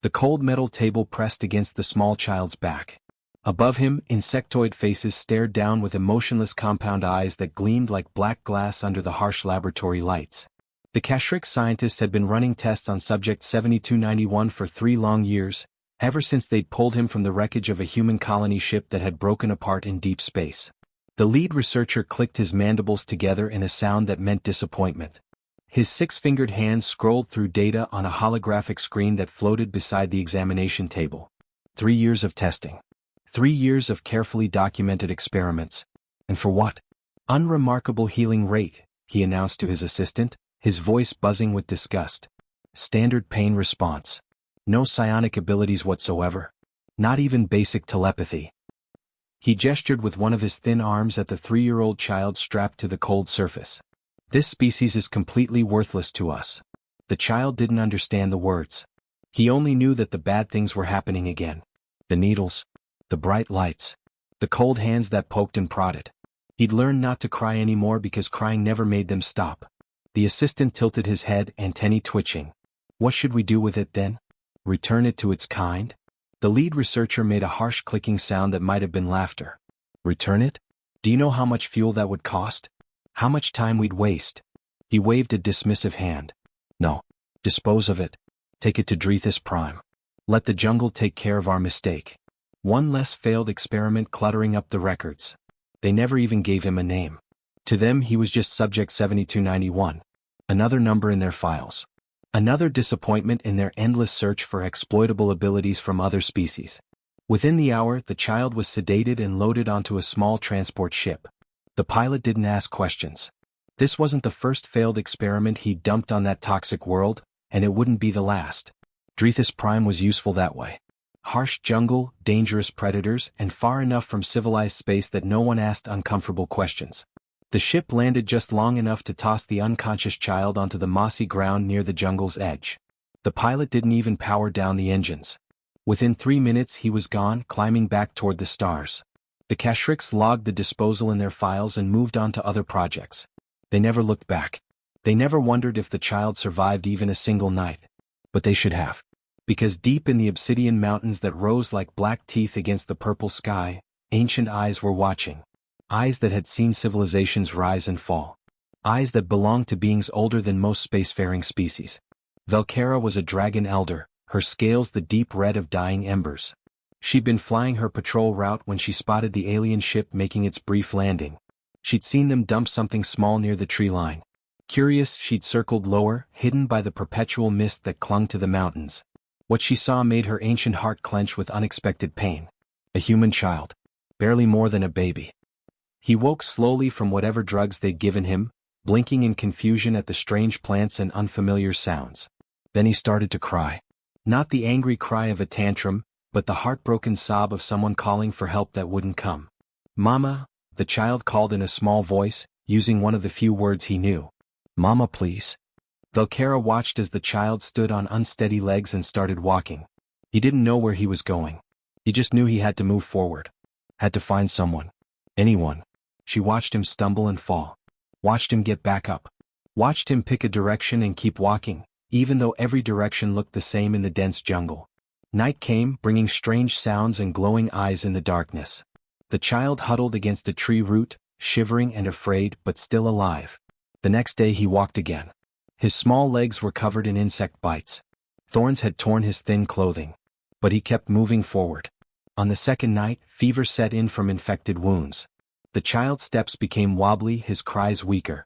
the cold metal table pressed against the small child's back. Above him, insectoid faces stared down with emotionless compound eyes that gleamed like black glass under the harsh laboratory lights. The Kashrix scientists had been running tests on Subject 7291 for 3 long years, ever since they'd pulled him from the wreckage of a human colony ship that had broken apart in deep space. The lead researcher clicked his mandibles together in a sound that meant disappointment. His 6-fingered hands scrolled through data on a holographic screen that floated beside the examination table. 3 years of testing. 3 years of carefully documented experiments. And for what? Unremarkable healing rate, he announced to his assistant, his voice buzzing with disgust. Standard pain response. No psionic abilities whatsoever. Not even basic telepathy. He gestured with one of his thin arms at the 3-year-old child strapped to the cold surface. This species is completely worthless to us. The child didn't understand the words. He only knew that the bad things were happening again. The needles. The bright lights. The cold hands that poked and prodded. He'd learned not to cry anymore because crying never made them stop. The assistant tilted his head, antennae twitching. What should we do with it then? Return it to its kind? The lead researcher made a harsh clicking sound that might have been laughter. Return it? Do you know how much fuel that would cost? How much time we'd waste? He waved a dismissive hand. No. Dispose of it. Take it to Drethus Prime. Let the jungle take care of our mistake. One less failed experiment cluttering up the records. They never even gave him a name. To them he was just Subject 7291. Another number in their files. Another disappointment in their endless search for exploitable abilities from other species. Within the hour, the child was sedated and loaded onto a small transport ship. The pilot didn't ask questions. This wasn't the first failed experiment he'd dumped on that toxic world, and it wouldn't be the last. Drethus Prime was useful that way. Harsh jungle, dangerous predators, and far enough from civilized space that no one asked uncomfortable questions. The ship landed just long enough to toss the unconscious child onto the mossy ground near the jungle's edge. The pilot didn't even power down the engines. Within 3 minutes he was gone, climbing back toward the stars. The Kashrix logged the disposal in their files and moved on to other projects. They never looked back. They never wondered if the child survived even a single night. But they should have. Because deep in the obsidian mountains that rose like black teeth against the purple sky, ancient eyes were watching. Eyes that had seen civilizations rise and fall. Eyes that belonged to beings older than most spacefaring species. Velkera was a dragon elder, her scales the deep red of dying embers. She'd been flying her patrol route when she spotted the alien ship making its brief landing. She'd seen them dump something small near the tree line. Curious, she'd circled lower, hidden by the perpetual mist that clung to the mountains. What she saw made her ancient heart clench with unexpected pain. A human child. Barely more than a baby. He woke slowly from whatever drugs they'd given him, blinking in confusion at the strange plants and unfamiliar sounds. Then he started to cry. Not the angry cry of a tantrum, but the heartbroken sob of someone calling for help that wouldn't come. Mama, the child called in a small voice, using one of the few words he knew. Mama, please. Velkera watched as the child stood on unsteady legs and started walking. He didn't know where he was going. He just knew he had to move forward. Had to find someone. Anyone. She watched him stumble and fall. Watched him get back up. Watched him pick a direction and keep walking, even though every direction looked the same in the dense jungle. Night came, bringing strange sounds and glowing eyes in the darkness. The child huddled against a tree root, shivering and afraid but still alive. The next day he walked again. His small legs were covered in insect bites. Thorns had torn his thin clothing. But he kept moving forward. On the second night, fever set in from infected wounds. The child's steps became wobbly, his cries weaker.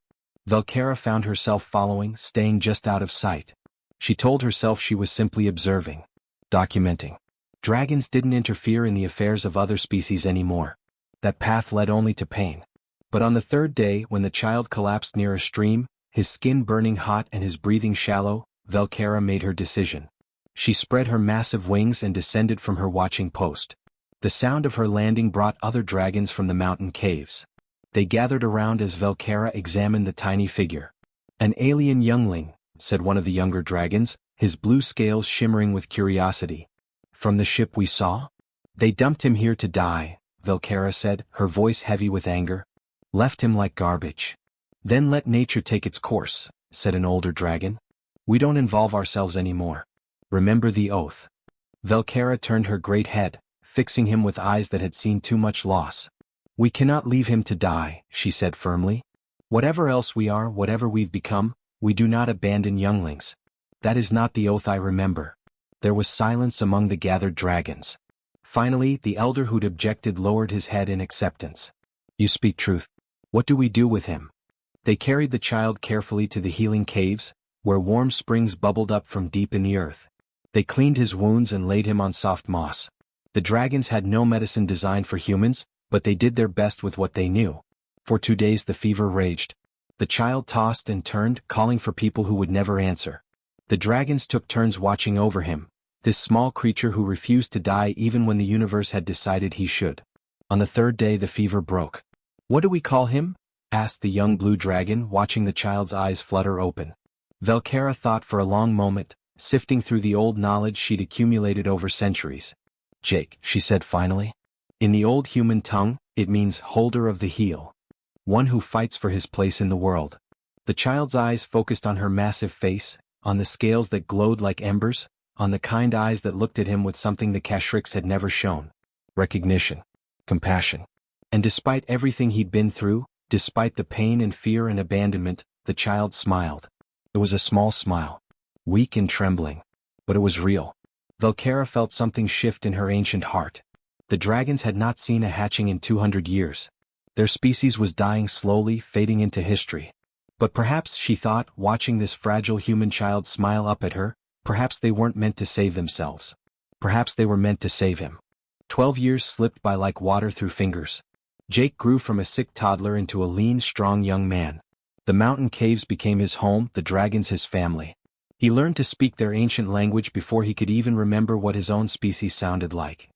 Velkera found herself following, staying just out of sight. She told herself she was simply observing. Documenting. Dragons didn't interfere in the affairs of other species anymore. That path led only to pain. But on the third day, when the child collapsed near a stream, his skin burning hot and his breathing shallow, Velkera made her decision. She spread her massive wings and descended from her watching post. The sound of her landing brought other dragons from the mountain caves. They gathered around as Velkera examined the tiny figure. An alien youngling, said one of the younger dragons, his blue scales shimmering with curiosity. From the ship we saw? They dumped him here to die, Velkera said, her voice heavy with anger. Left him like garbage. Then let nature take its course, said an older dragon. We don't involve ourselves anymore. Remember the oath. Velkera turned her great head, fixing him with eyes that had seen too much loss. "We cannot leave him to die," she said firmly. "Whatever else we are, whatever we've become, we do not abandon younglings. That is not the oath I remember." There was silence among the gathered dragons. Finally, the elder who'd objected lowered his head in acceptance. "You speak truth. What do we do with him?" They carried the child carefully to the healing caves, where warm springs bubbled up from deep in the earth. They cleaned his wounds and laid him on soft moss. The dragons had no medicine designed for humans, but they did their best with what they knew. For 2 days the fever raged. The child tossed and turned, calling for people who would never answer. The dragons took turns watching over him, this small creature who refused to die even when the universe had decided he should. On the 3rd day the fever broke. "What do we call him?" asked the young blue dragon, watching the child's eyes flutter open. Velkera thought for a long moment, sifting through the old knowledge she'd accumulated over centuries. "Jake," she said finally. In the old human tongue, it means holder of the heel. One who fights for his place in the world. The child's eyes focused on her massive face, on the scales that glowed like embers, on the kind eyes that looked at him with something the Kashrix had never shown. Recognition. Compassion. And despite everything he'd been through, despite the pain and fear and abandonment, the child smiled. It was a small smile. Weak and trembling. But it was real. Velkera felt something shift in her ancient heart. The dragons had not seen a hatching in 200 years. Their species was dying slowly, fading into history. But perhaps, she thought, watching this fragile human child smile up at her, perhaps they weren't meant to save themselves. Perhaps they were meant to save him. 12 years slipped by like water through fingers. Jake grew from a sick toddler into a lean, strong young man. The mountain caves became his home, the dragons his family. He learned to speak their ancient language before he could even remember what his own species sounded like.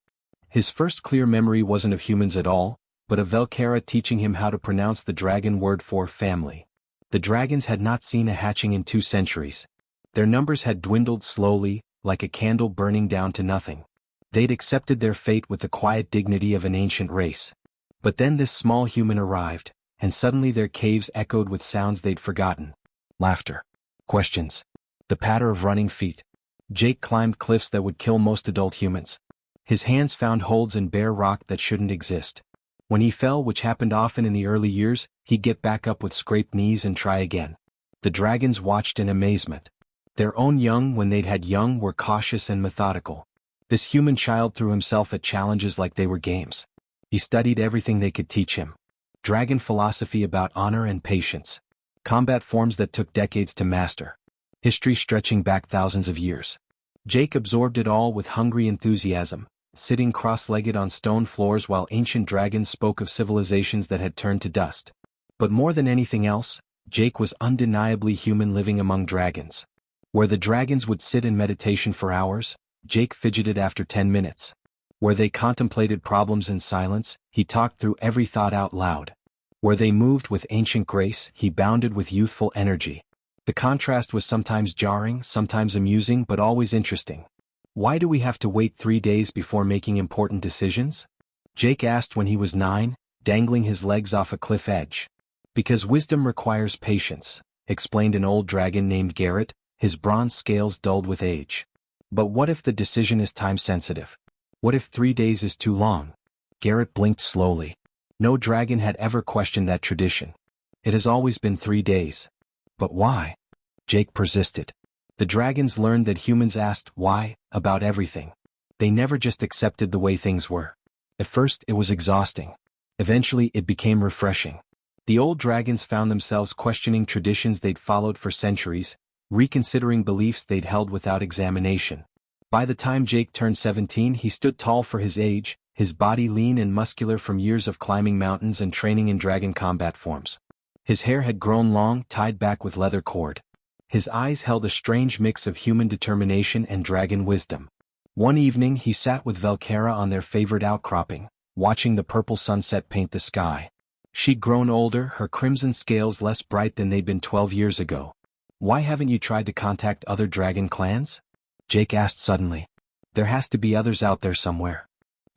His first clear memory wasn't of humans at all, but of Velkera teaching him how to pronounce the dragon word for family. The dragons had not seen a hatching in 2 centuries. Their numbers had dwindled slowly, like a candle burning down to nothing. They'd accepted their fate with the quiet dignity of an ancient race. But then this small human arrived, and suddenly their caves echoed with sounds they'd forgotten. Laughter. Questions. The patter of running feet. Jake climbed cliffs that would kill most adult humans. His hands found holds in bare rock that shouldn't exist. When he fell, which happened often in the early years, he'd get back up with scraped knees and try again. The dragons watched in amazement. Their own young, when they'd had young, were cautious and methodical. This human child threw himself at challenges like they were games. He studied everything they could teach him. Dragon philosophy about honor and patience. Combat forms that took decades to master. History stretching back thousands of years. Jake absorbed it all with hungry enthusiasm, sitting cross-legged on stone floors while ancient dragons spoke of civilizations that had turned to dust. But more than anything else, Jake was undeniably human living among dragons. Where the dragons would sit in meditation for hours, Jake fidgeted after 10 minutes. Where they contemplated problems in silence, he talked through every thought out loud. Where they moved with ancient grace, he bounded with youthful energy. The contrast was sometimes jarring, sometimes amusing, but always interesting. "Why do we have to wait 3 days before making important decisions?" Jake asked when he was 9, dangling his legs off a cliff edge. "Because wisdom requires patience," explained an old dragon named Garrett, his bronze scales dulled with age. "But what if the decision is time-sensitive? What if 3 days is too long?" Garrett blinked slowly. No dragon had ever questioned that tradition. It has always been 3 days. "But why?" Jake persisted. The dragons learned that humans asked why about everything. They never just accepted the way things were. At first it was exhausting. Eventually it became refreshing. The old dragons found themselves questioning traditions they'd followed for centuries, reconsidering beliefs they'd held without examination. By the time Jake turned 17, he stood tall for his age, his body lean and muscular from years of climbing mountains and training in dragon combat forms. His hair had grown long, tied back with leather cord. His eyes held a strange mix of human determination and dragon wisdom. One evening he sat with Velkera on their favorite outcropping, watching the purple sunset paint the sky. She'd grown older, her crimson scales less bright than they'd been 12 years ago. "Why haven't you tried to contact other dragon clans?" Jake asked suddenly. "There has to be others out there somewhere."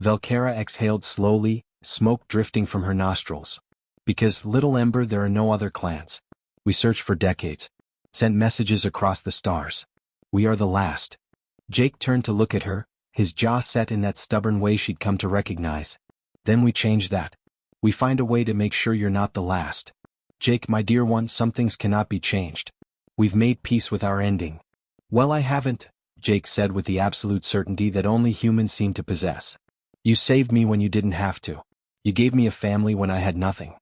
Velkera exhaled slowly, smoke drifting from her nostrils. "Because, Little Ember, there are no other clans. We searched for decades. Sent messages across the stars. We are the last." Jake turned to look at her, his jaw set in that stubborn way she'd come to recognize. Then we change that. We find a way to make sure you're not the last. Jake, my dear one, some things cannot be changed. We've made peace with our ending. Well, I haven't, Jake said with the absolute certainty that only humans seem to possess. You saved me when you didn't have to. You gave me a family when I had nothing.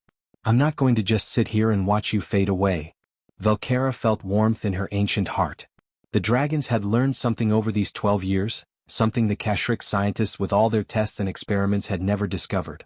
I'm not going to just sit here and watch you fade away. Velkera felt warmth in her ancient heart. The dragons had learned something over these 12 years, something the Kashrik scientists with all their tests and experiments had never discovered.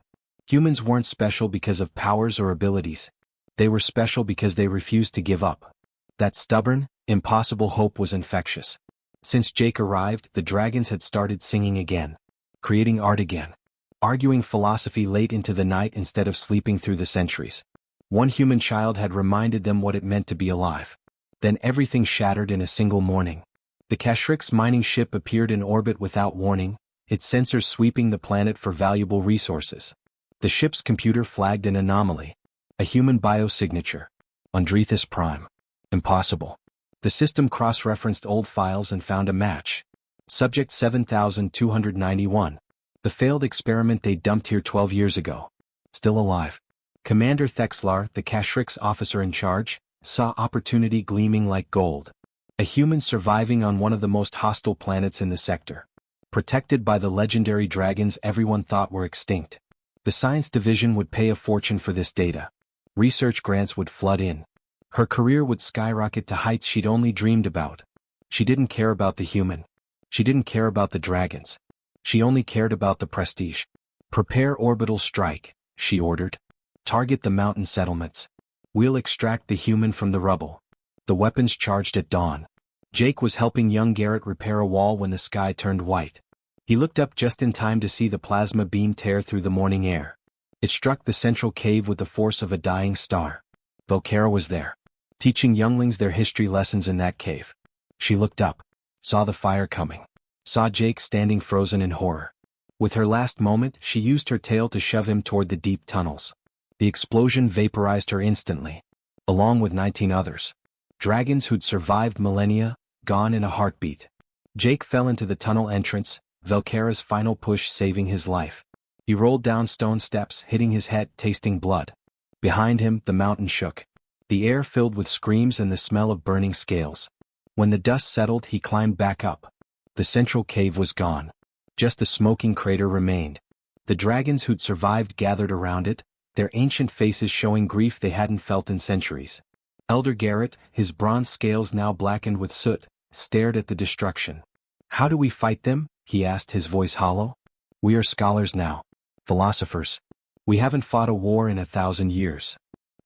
Humans weren't special because of powers or abilities. They were special because they refused to give up. That stubborn, impossible hope was infectious. Since Jake arrived, the dragons had started singing again, creating art again, arguing philosophy late into the night instead of sleeping through the centuries. One human child had reminded them what it meant to be alive. Then everything shattered in a single morning. The Kashrik's mining ship appeared in orbit without warning, its sensors sweeping the planet for valuable resources. The ship's computer flagged an anomaly. A human biosignature. Undrethus Prime. Impossible. The system cross-referenced old files and found a match. Subject 7291. The failed experiment they dumped here 12 years ago. Still alive. Commander Thexlar, the Kashrik's officer in charge, saw opportunity gleaming like gold. A human surviving on one of the most hostile planets in the sector. Protected by the legendary dragons everyone thought were extinct. The science division would pay a fortune for this data. Research grants would flood in. Her career would skyrocket to heights she'd only dreamed about. She didn't care about the human. She didn't care about the dragons. She only cared about the prestige. Prepare orbital strike, she ordered. Target the mountain settlements. We'll extract the human from the rubble. The weapons charged at dawn. Jake was helping young Garrett repair a wall when the sky turned white. He looked up just in time to see the plasma beam tear through the morning air. It struck the central cave with the force of a dying star. Velkera was there, teaching younglings their history lessons in that cave. She looked up, saw the fire coming, saw Jake standing frozen in horror. With her last moment, she used her tail to shove him toward the deep tunnels. The explosion vaporized her instantly, along with 19 others. Dragons who'd survived millennia, gone in a heartbeat. Jake fell into the tunnel entrance, Velkera's final push saving his life. He rolled down stone steps, hitting his head, tasting blood. Behind him, the mountain shook. The air filled with screams and the smell of burning scales. When the dust settled, he climbed back up. The central cave was gone. Just a smoking crater remained. The dragons who'd survived gathered around it, their ancient faces showing grief they hadn't felt in centuries. Elder Garrett, his bronze scales now blackened with soot, stared at the destruction. How do we fight them? He asked, his voice hollow. We are scholars now. Philosophers. We haven't fought a war in 1,000 years.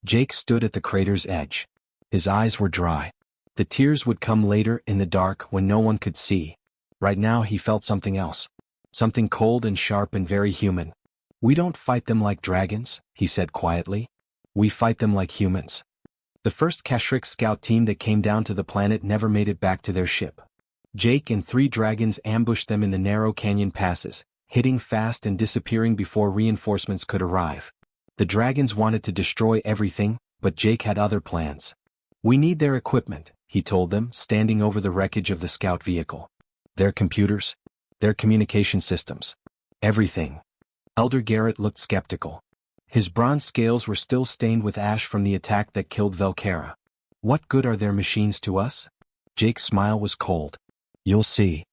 Jake stood at the crater's edge. His eyes were dry. The tears would come later in the dark when no one could see. Right now he felt something else. Something cold and sharp and very human. We don't fight them like dragons, he said quietly. We fight them like humans. The first Kashrik scout team that came down to the planet never made it back to their ship. Jake and 3 dragons ambushed them in the narrow canyon passes, hitting fast and disappearing before reinforcements could arrive. The dragons wanted to destroy everything, but Jake had other plans. We need their equipment, he told them, standing over the wreckage of the scout vehicle. Their computers, their communication systems, everything. Elder Garrett looked skeptical. His bronze scales were still stained with ash from the attack that killed Velkera. What good are their machines to us? Jake's smile was cold. You'll see.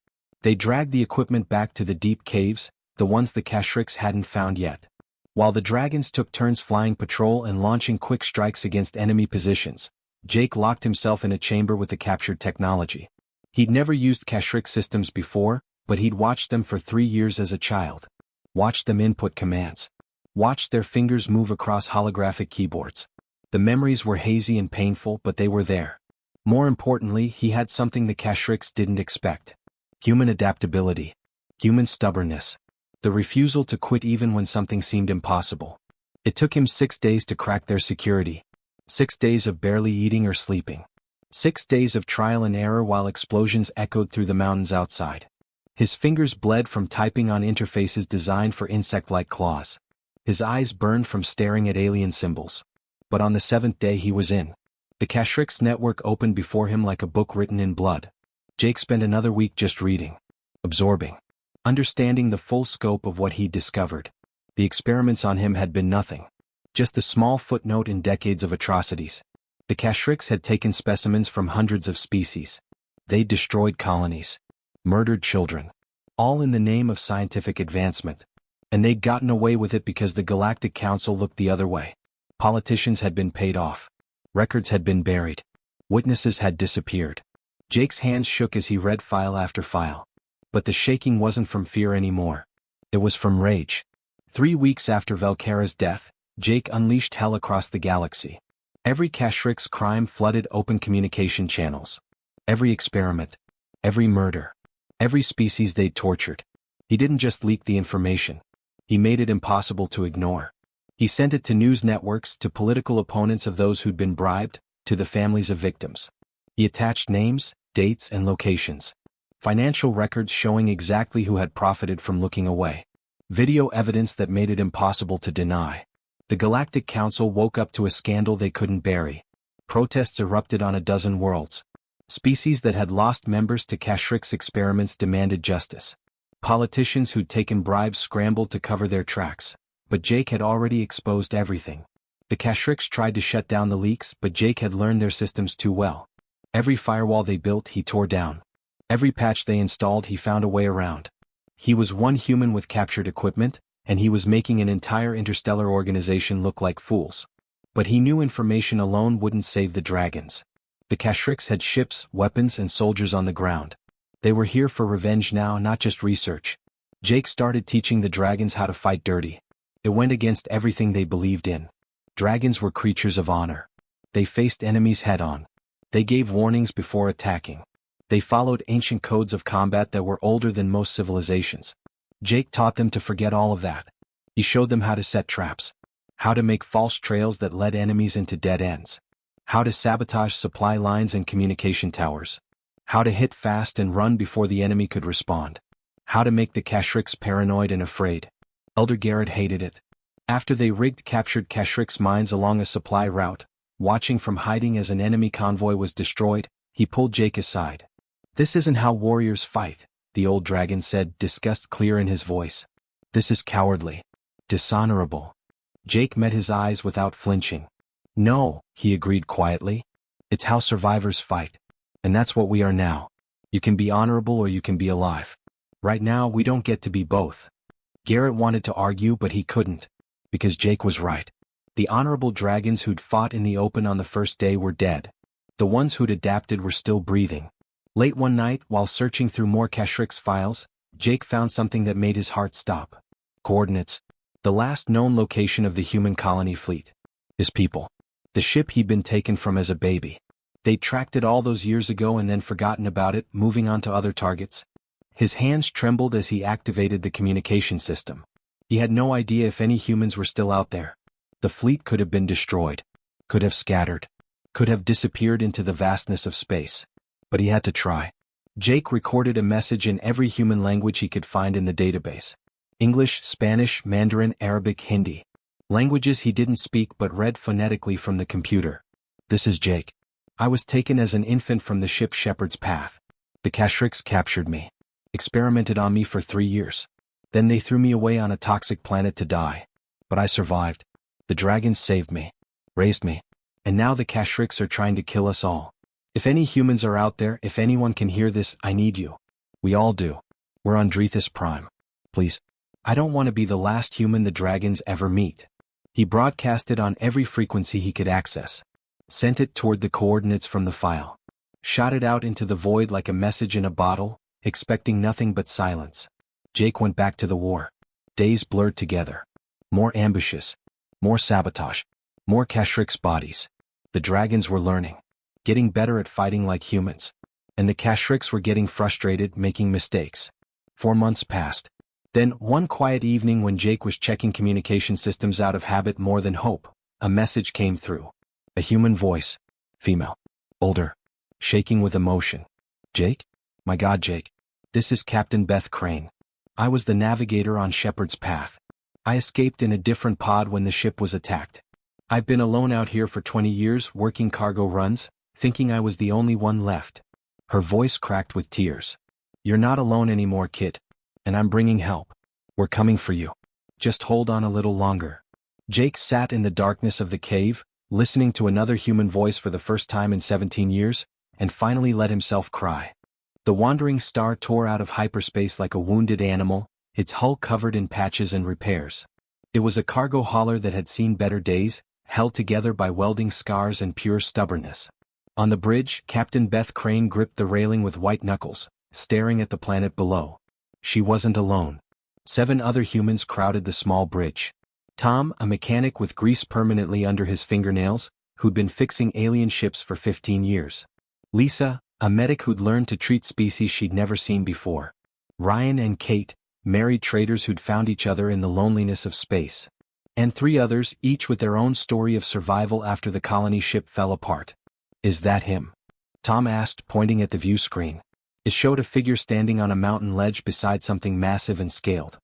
They dragged the equipment back to the deep caves, the ones the Kashriks hadn't found yet. While the dragons took turns flying patrol and launching quick strikes against enemy positions, Jake locked himself in a chamber with the captured technology. He'd never used Kashrik systems before, but he'd watched them for 3 years as a child. Watched them input commands. Watched their fingers move across holographic keyboards. The memories were hazy and painful, but they were there. More importantly, he had something the Kashriks didn't expect. Human adaptability. Human stubbornness. The refusal to quit even when something seemed impossible. It took him 6 days to crack their security. 6 days of barely eating or sleeping. 6 days of trial and error while explosions echoed through the mountains outside. His fingers bled from typing on interfaces designed for insect-like claws. His eyes burned from staring at alien symbols. But on the 7th day he was in. The Kashrik's network opened before him like a book written in blood. Jake spent another week just reading. Absorbing. understanding the full scope of what he'd discovered. The experiments on him had been nothing. Just a small footnote in decades of atrocities. The Kashrix had taken specimens from hundreds of species. They'd destroyed colonies. Murdered children. All in the name of scientific advancement. And they'd gotten away with it because the Galactic Council looked the other way. Politicians had been paid off. Records had been buried. Witnesses had disappeared. Jake's hands shook as he read file after file. But the shaking wasn't from fear anymore. It was from rage. 3 weeks after Velkara's death, Jake unleashed hell across the galaxy. Every Kashrix crime flooded open communication channels. Every experiment. Every murder. Every species they'd tortured. He didn't just leak the information. He made it impossible to ignore. He sent it to news networks, to political opponents of those who'd been bribed, to the families of victims. He attached names, dates, and locations. Financial records showing exactly who had profited from looking away. Video evidence that made it impossible to deny. The Galactic Council woke up to a scandal they couldn't bury. Protests erupted on a dozen worlds. Species that had lost members to Kashrix experiments demanded justice. Politicians who'd taken bribes scrambled to cover their tracks. But Jake had already exposed everything. The Kashrix tried to shut down the leaks, but Jake had learned their systems too well. Every firewall they built, he tore down. Every patch they installed, he found a way around. He was one human with captured equipment, and he was making an entire interstellar organization look like fools. But he knew information alone wouldn't save the dragons. The Kashrix had ships, weapons, and soldiers on the ground. They were here for revenge now, not just research. Jake started teaching the dragons how to fight dirty. It went against everything they believed in. Dragons were creatures of honor. They faced enemies head-on. They gave warnings before attacking. They followed ancient codes of combat that were older than most civilizations. Jake taught them to forget all of that. He showed them how to set traps. How to make false trails that led enemies into dead ends. How to sabotage supply lines and communication towers. How to hit fast and run before the enemy could respond. How to make the Kashrix paranoid and afraid. Elder Garrett hated it. After they rigged captured Kashrix mines along a supply route, watching from hiding as an enemy convoy was destroyed, he pulled Jake aside. "This isn't how warriors fight," the old dragon said, disgust clear in his voice. "This is cowardly. Dishonorable." Jake met his eyes without flinching. "No," he agreed quietly. "It's how survivors fight. And that's what we are now. You can be honorable or you can be alive. Right now we don't get to be both." Garrett wanted to argue, but he couldn't. Because Jake was right. The honorable dragons who'd fought in the open on the first day were dead. The ones who'd adapted were still breathing. Late one night, while searching through more Kashrix files, Jake found something that made his heart stop. Coordinates. The last known location of the human colony fleet. His people. The ship he'd been taken from as a baby. They'd tracked it all those years ago and then forgotten about it, moving on to other targets. His hands trembled as he activated the communication system. He had no idea if any humans were still out there. The fleet could have been destroyed. Could have scattered. Could have disappeared into the vastness of space. But he had to try. Jake recorded a message in every human language he could find in the database. English, Spanish, Mandarin, Arabic, Hindi. Languages he didn't speak but read phonetically from the computer. "This is Jake. I was taken as an infant from the ship Shepherd's Path. The Kashrix captured me. Experimented on me for 3 years. Then they threw me away on a toxic planet to die. But I survived. The dragons saved me. Raised me. And now the Kashrix are trying to kill us all. If any humans are out there, if anyone can hear this, I need you. We all do. We're on Drethus Prime. Please. I don't want to be the last human the dragons ever meet." He broadcast it on every frequency he could access. Sent it toward the coordinates from the file. Shot it out into the void like a message in a bottle, expecting nothing but silence. Jake went back to the war. Days blurred together. More ambushes. More sabotage. More Kashrix bodies. The dragons were learning. Getting better at fighting like humans. And the Kashrix were getting frustrated, making mistakes. 4 months passed. Then, one quiet evening when Jake was checking communication systems out of habit more than hope, a message came through. A human voice. Female. Older. Shaking with emotion. "Jake? My God, Jake. This is Captain Beth Crane. I was the navigator on Shepherd's Path. I escaped in a different pod when the ship was attacked. I've been alone out here for 20 years working cargo runs, thinking I was the only one left." Her voice cracked with tears. "You're not alone anymore, kid. And I'm bringing help. We're coming for you. Just hold on a little longer. Jake sat in the darkness of the cave, listening to another human voice for the first time in 17 years, and finally let himself cry. The wandering star tore out of hyperspace like a wounded animal, its hull covered in patches and repairs. It was a cargo hauler that had seen better days, held together by welding scars and pure stubbornness. On the bridge, Captain Beth Crane gripped the railing with white knuckles, staring at the planet below. She wasn't alone. 7 other humans crowded the small bridge. Tom, a mechanic with grease permanently under his fingernails, who'd been fixing alien ships for 15 years. Lisa, a medic who'd learned to treat species she'd never seen before. Ryan and Kate, married traders who'd found each other in the loneliness of space. And 3 others, each with their own story of survival after the colony ship fell apart. Is that him? Tom asked, pointing at the view screen. It showed a figure standing on a mountain ledge beside something massive and scaled.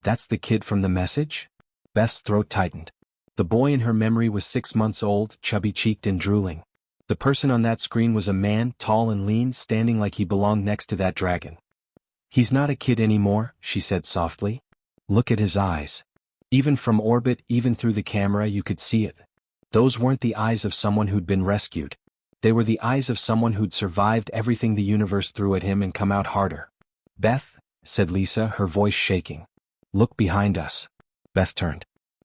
That's the kid from the message? Beth's throat tightened. The boy in her memory was 6 months old, chubby-cheeked and drooling. The person on that screen was a man, tall and lean, standing like he belonged next to that dragon. He's not a kid anymore, she said softly. Look at his eyes. Even from orbit, even through the camera, you could see it. Those weren't the eyes of someone who'd been rescued. They were the eyes of someone who'd survived everything the universe threw at him and come out harder. Beth, said Lisa, her voice shaking. Look behind us. Beth turned.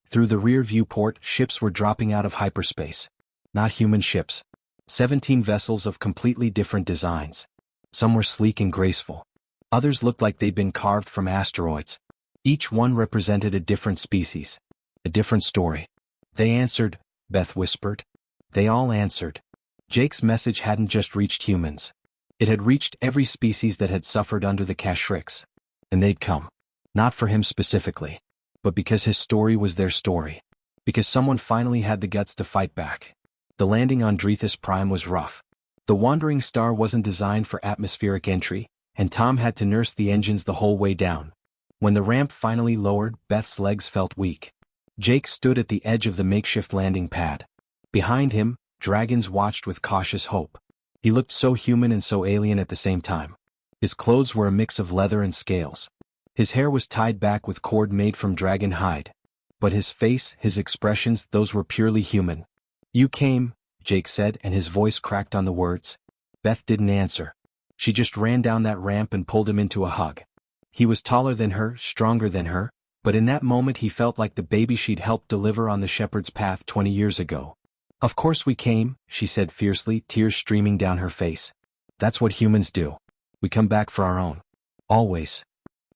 Through the rear viewport, ships were dropping out of hyperspace. Not human ships. 17 vessels of completely different designs. Some were sleek and graceful. Others looked like they'd been carved from asteroids. Each one represented a different species. A different story. They answered, Beth whispered. They all answered. Jake's message hadn't just reached humans. It had reached every species that had suffered under the Kashrix. And they'd come. Not for him specifically. But because his story was their story. Because someone finally had the guts to fight back. The landing on Drethus Prime was rough. The wandering star wasn't designed for atmospheric entry, and Tom had to nurse the engines the whole way down. When the ramp finally lowered, Beth's legs felt weak. Jake stood at the edge of the makeshift landing pad. Behind him, dragons watched with cautious hope. He looked so human and so alien at the same time. His clothes were a mix of leather and scales. His hair was tied back with cord made from dragon hide. But his face, his expressions, those were purely human. You came, Jake said, and his voice cracked on the words. Beth didn't answer. She just ran down that ramp and pulled him into a hug. He was taller than her, stronger than her, but in that moment he felt like the baby she'd helped deliver on the shepherd's path 20 years ago. Of course we came, she said fiercely, tears streaming down her face. That's what humans do. We come back for our own. Always.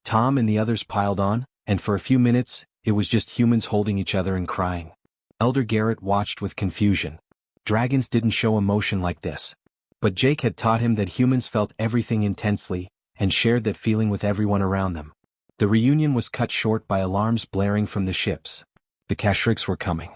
Tom and the others piled on, and for a few minutes, it was just humans holding each other and crying. Elder Garrett watched with confusion. Dragons didn't show emotion like this. But Jake had taught him that humans felt everything intensely, and shared that feeling with everyone around them. The reunion was cut short by alarms blaring from the ships. The Kashrix were coming.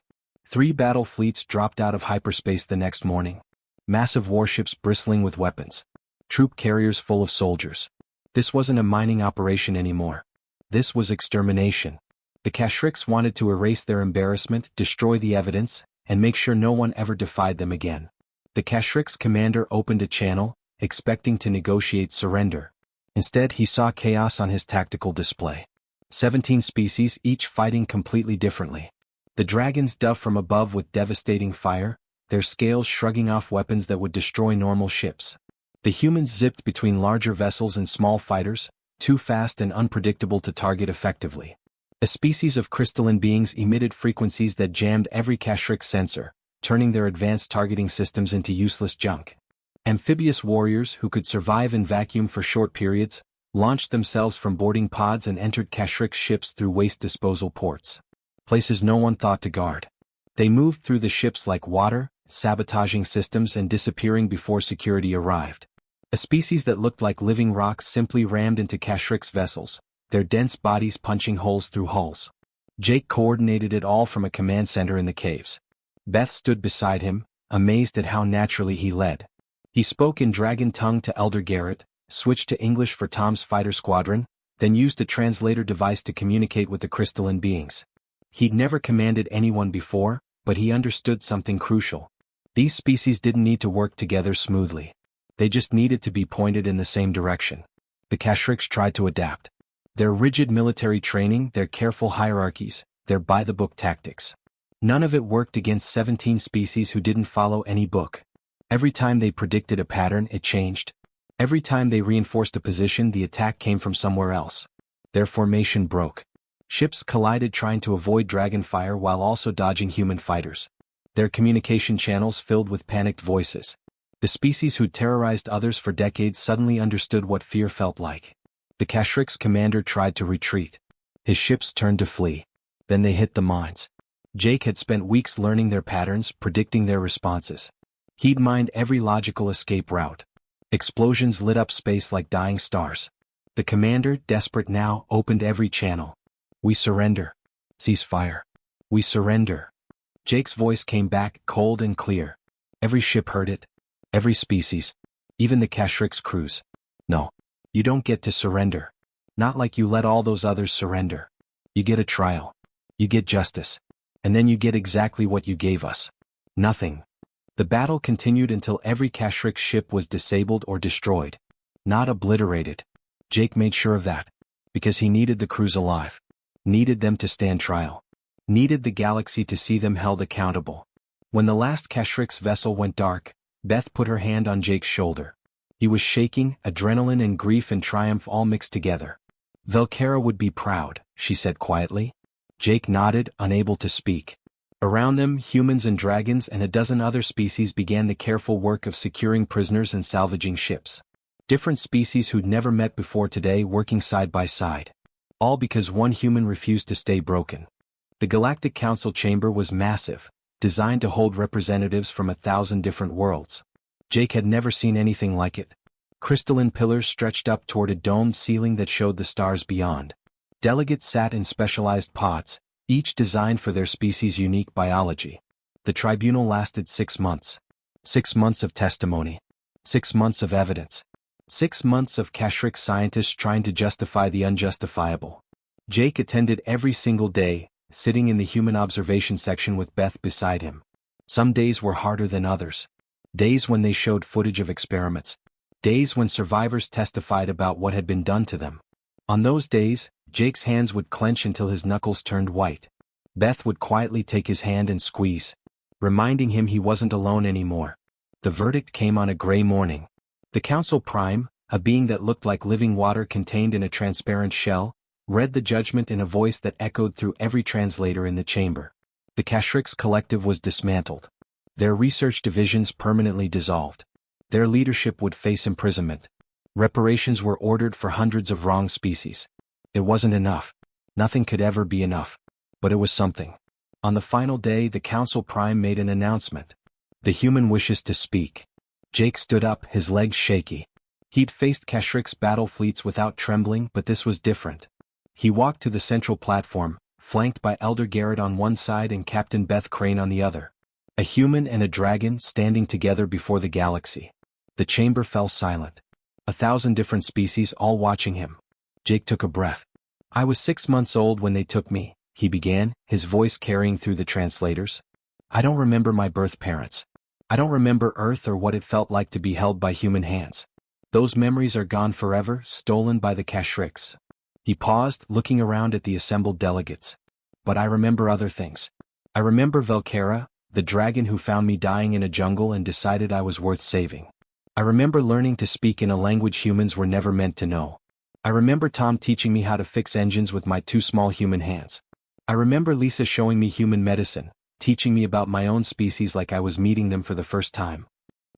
3 battle fleets dropped out of hyperspace the next morning. Massive warships bristling with weapons. Troop carriers full of soldiers. This wasn't a mining operation anymore. This was extermination. The Kashrix wanted to erase their embarrassment, destroy the evidence, and make sure no one ever defied them again. The Kashrix commander opened a channel, expecting to negotiate surrender. Instead, he saw chaos on his tactical display. 17 species, each fighting completely differently. The dragons dove from above with devastating fire, their scales shrugging off weapons that would destroy normal ships. The humans zipped between larger vessels and small fighters, too fast and unpredictable to target effectively. A species of crystalline beings emitted frequencies that jammed every Kashrix sensor, turning their advanced targeting systems into useless junk. Amphibious warriors who could survive in vacuum for short periods, launched themselves from boarding pods and entered Kashrix ships through waste disposal ports. Places no one thought to guard. They moved through the ships like water, sabotaging systems and disappearing before security arrived. A species that looked like living rocks simply rammed into Kashrix vessels, their dense bodies punching holes through hulls. Jake coordinated it all from a command center in the caves. Beth stood beside him, amazed at how naturally he led. He spoke in dragon tongue to Elder Garrett, switched to English for Tom's fighter squadron, then used a translator device to communicate with the crystalline beings. He'd never commanded anyone before, but he understood something crucial. These species didn't need to work together smoothly. They just needed to be pointed in the same direction. The Kashrix tried to adapt. Their rigid military training, their careful hierarchies, their by-the-book tactics. None of it worked against 17 species who didn't follow any book. Every time they predicted a pattern, it changed. Every time they reinforced a position, the attack came from somewhere else. Their formation broke. Ships collided trying to avoid dragon fire while also dodging human fighters. Their communication channels filled with panicked voices. The species who'd terrorized others for decades suddenly understood what fear felt like. The Kashrik's commander tried to retreat. His ships turned to flee. Then they hit the mines. Jake had spent weeks learning their patterns, predicting their responses. He'd mined every logical escape route. Explosions lit up space like dying stars. The commander, desperate now, opened every channel. "We surrender. Cease fire. We surrender." Jake's voice came back, cold and clear. Every ship heard it. Every species. Even the Kashrik's crews. "No. You don't get to surrender. Not like you let all those others surrender. You get a trial. You get justice. And then you get exactly what you gave us. Nothing." The battle continued until every Kashrik's ship was disabled or destroyed. Not obliterated. Jake made sure of that. Because he needed the crews alive. Needed them to stand trial. Needed the galaxy to see them held accountable. When the last Kashrik's vessel went dark, Beth put her hand on Jake's shoulder. He was shaking, adrenaline and grief and triumph all mixed together. "Velkera would be proud," she said quietly. Jake nodded, unable to speak. Around them, humans and dragons and a dozen other species began the careful work of securing prisoners and salvaging ships. Different species who'd never met before today working side by side. All because one human refused to stay broken. The Galactic Council chamber was massive, designed to hold representatives from 1,000 different worlds. Jake had never seen anything like it. Crystalline pillars stretched up toward a domed ceiling that showed the stars beyond. Delegates sat in specialized pods, each designed for their species' unique biology. The tribunal lasted 6 months. 6 months of testimony. 6 months of evidence. 6 months of Kashrik scientists trying to justify the unjustifiable. Jake attended every single day, sitting in the human observation section with Beth beside him. Some days were harder than others. Days when they showed footage of experiments. Days when survivors testified about what had been done to them. On those days, Jake's hands would clench until his knuckles turned white. Beth would quietly take his hand and squeeze, reminding him he wasn't alone anymore. The verdict came on a gray morning. The Council Prime, a being that looked like living water contained in a transparent shell, read the judgment in a voice that echoed through every translator in the chamber. The Kashrik's collective was dismantled. Their research divisions permanently dissolved. Their leadership would face imprisonment. Reparations were ordered for hundreds of wrong species. It wasn't enough. Nothing could ever be enough. But it was something. On the final day, the Council Prime made an announcement. "The human wishes to speak." Jake stood up, his legs shaky. He'd faced Kashrik's battle fleets without trembling, but this was different. He walked to the central platform, flanked by Elder Garrett on one side and Captain Beth Crane on the other. A human and a dragon standing together before the galaxy. The chamber fell silent. 1,000 different species all watching him. Jake took a breath. "I was 6 months old when they took me," he began, his voice carrying through the translators. "I don't remember my birth parents. I don't remember Earth or what it felt like to be held by human hands. Those memories are gone forever, stolen by the Kashriks." He paused, looking around at the assembled delegates. "But I remember other things. I remember Velkera, the dragon who found me dying in a jungle and decided I was worth saving. I remember learning to speak in a language humans were never meant to know. I remember Tom teaching me how to fix engines with my 2 small human hands. I remember Lisa showing me human medicine, teaching me about my own species like I was meeting them for the first time."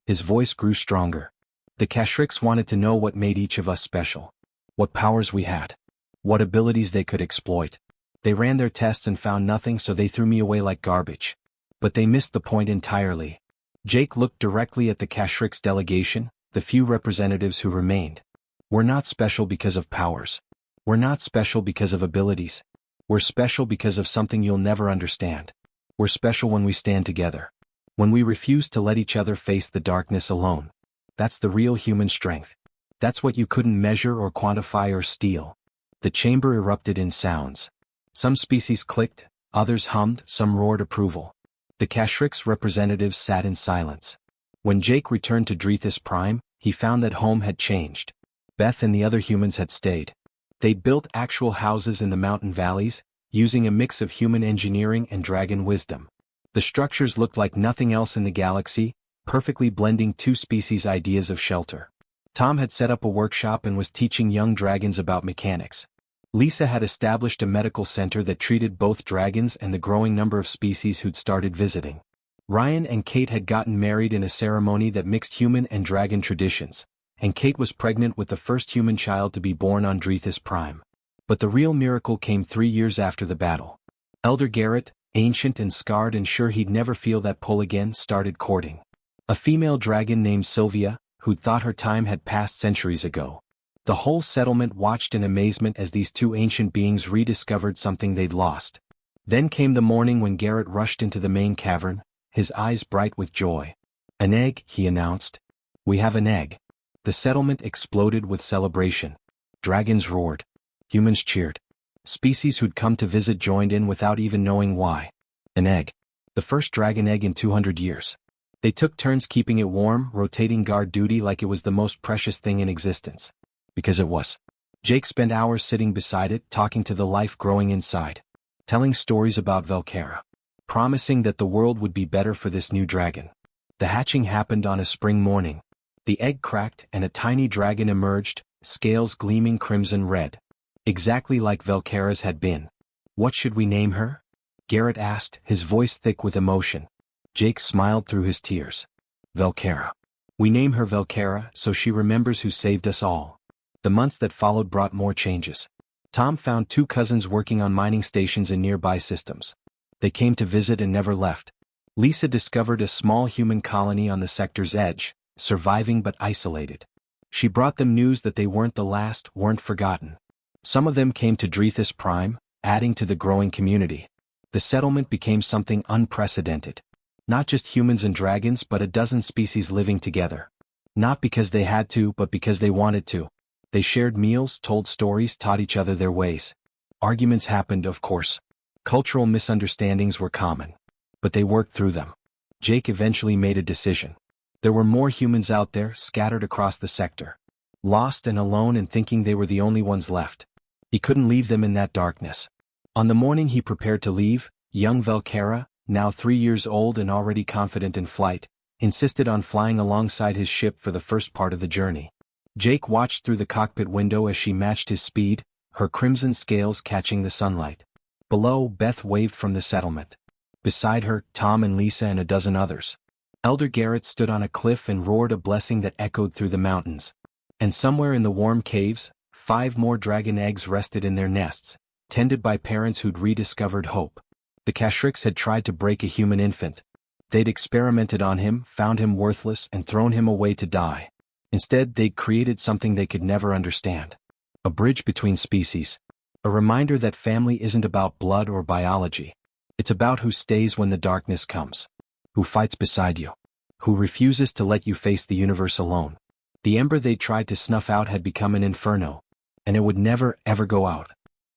His voice grew stronger. "The Kashriks wanted to know what made each of us special. What powers we had. What abilities they could exploit. They ran their tests and found nothing, so they threw me away like garbage. But they missed the point entirely." Jake looked directly at the Kashrik's delegation, the few representatives who remained. "We're not special because of powers. We're not special because of abilities. We're special because of something you'll never understand. We're special when we stand together. When we refuse to let each other face the darkness alone. That's the real human strength. That's what you couldn't measure or quantify or steal." The chamber erupted in sounds. Some species clicked, others hummed, some roared approval. The Kashrik's representatives sat in silence. When Jake returned to Drethus Prime, he found that home had changed. Beth and the other humans had stayed. They built actual houses in the mountain valleys, using a mix of human engineering and dragon wisdom. The structures looked like nothing else in the galaxy, perfectly blending two species' ideas of shelter. Tom had set up a workshop and was teaching young dragons about mechanics. Lisa had established a medical center that treated both dragons and the growing number of species who'd started visiting. Ryan and Kate had gotten married in a ceremony that mixed human and dragon traditions, and Kate was pregnant with the first human child to be born on Drethys Prime. But the real miracle came 3 years after the battle. Elder Garrett, ancient and scarred and sure he'd never feel that pull again, started courting a female dragon named Sylvia, who'd thought her time had passed centuries ago. The whole settlement watched in amazement as these two ancient beings rediscovered something they'd lost. Then came the morning when Garrett rushed into the main cavern, his eyes bright with joy. "An egg," he announced. "We have an egg." The settlement exploded with celebration. Dragons roared. Humans cheered. Species who'd come to visit joined in without even knowing why. An egg. The first dragon egg in 200 years. They took turns keeping it warm, rotating guard duty like it was the most precious thing in existence. Because it was. Jake spent hours sitting beside it, talking to the life growing inside. Telling stories about Velcara. Promising that the world would be better for this new dragon. The hatching happened on a spring morning. The egg cracked and a tiny dragon emerged, scales gleaming crimson red. Exactly like Velcara's had been. "What should we name her?" Garrett asked, his voice thick with emotion. Jake smiled through his tears. "Velcara. We name her Velcara so she remembers who saved us all." The months that followed brought more changes. Tom found 2 cousins working on mining stations in nearby systems. They came to visit and never left. Lisa discovered a small human colony on the sector's edge, surviving but isolated. She brought them news that they weren't the last, weren't forgotten. Some of them came to Drethys Prime, adding to the growing community. The settlement became something unprecedented. Not just humans and dragons but a dozen species living together. Not because they had to but because they wanted to. They shared meals, told stories, taught each other their ways. Arguments happened, of course. Cultural misunderstandings were common. But they worked through them. Jake eventually made a decision. There were more humans out there, scattered across the sector. Lost and alone and thinking they were the only ones left. He couldn't leave them in that darkness. On the morning he prepared to leave, young Velcara, now 3 years old and already confident in flight, insisted on flying alongside his ship for the first part of the journey. Jake watched through the cockpit window as she matched his speed, her crimson scales catching the sunlight. Below, Beth waved from the settlement. Beside her, Tom and Lisa and a dozen others. Elder Garrett stood on a cliff and roared a blessing that echoed through the mountains. And somewhere in the warm caves, 5 more dragon eggs rested in their nests, tended by parents who'd rediscovered hope. The Kashrix had tried to break a human infant. They'd experimented on him, found him worthless, and thrown him away to die. Instead, they'd created something they could never understand. A bridge between species. A reminder that family isn't about blood or biology. It's about who stays when the darkness comes. Who fights beside you. Who refuses to let you face the universe alone. The ember they tried to snuff out had become an inferno. And it would never, ever go out.